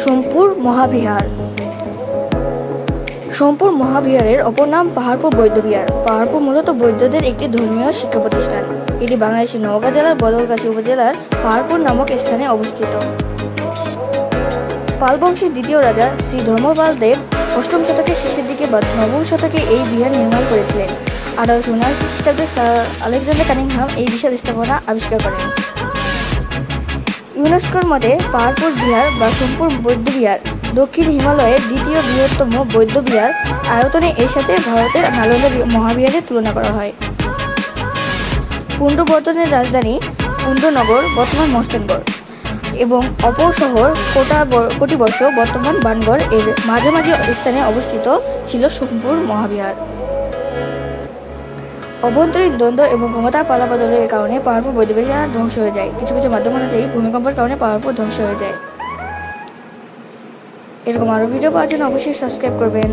সোমপুর মহাবিহার। সোমপুর মহাবিহারের অপর নাম পাহাড়পুর বৌদ্ধবিহার। পাহাড়পুর মূলত বৌদ্ধদের একটি ধর্মীয় শিক্ষা প্রতিষ্ঠান। এটি বাংলাদেশের নওগাঁ জেলার বদলগাছি উপজেলার পাহাড়পুর নামক স্থানে অবস্থিত। পাল বংশের দ্বিতীয় রাজা শ্রী ধর্মপাল দেব ৮ম শতকের শেষের দিকে বা ৯ম শতকে এই বিহার নির্মাণ করেছিলেন। ১৮৭৯ খ্রিস্টাব্দে স্যার আলেকজান্ডার কানিংহাম এই বিশাল স্থাপনা আবিষ্কার করেন। ইউনেস্কোর মতে পাহাড়পুর বিহার বা সোমপুর বৌদ্ধবিহার দক্ষিণ হিমালয়ের দ্বিতীয় বৃহত্তম বৌদ্ধবিহার। আয়তনে এর সাথে ভারতের নালন্দা মহাবিহারের তুলনা করা হয়। পুণ্ড্রবর্ধনের রাজধানী পুণ্ড্রনগর বর্তমান মস্তানগড় এবং অপর শহর কোটিবর্ষ বর্তমান বানগড় এর মাঝামাঝি স্থানে অবস্থিত ছিল সোমপুর মহাবিহার। অভ্যন্তরীণ দ্বন্দ্ব এবং ক্ষমতার পালাবদলের কারণে পাহাড়পুর বৌদ্ধবিহার ধ্বংস হয়ে যায়। কিছু কিছু মাধ্যম অনুযায়ী ভূমিকম্পের কারণে পাহাড়পুর ধ্বংস হয়ে যায়। এরকম আরও ভিডিও পাওয়ার জন্য অবশ্যই সাবস্ক্রাইব করবেন।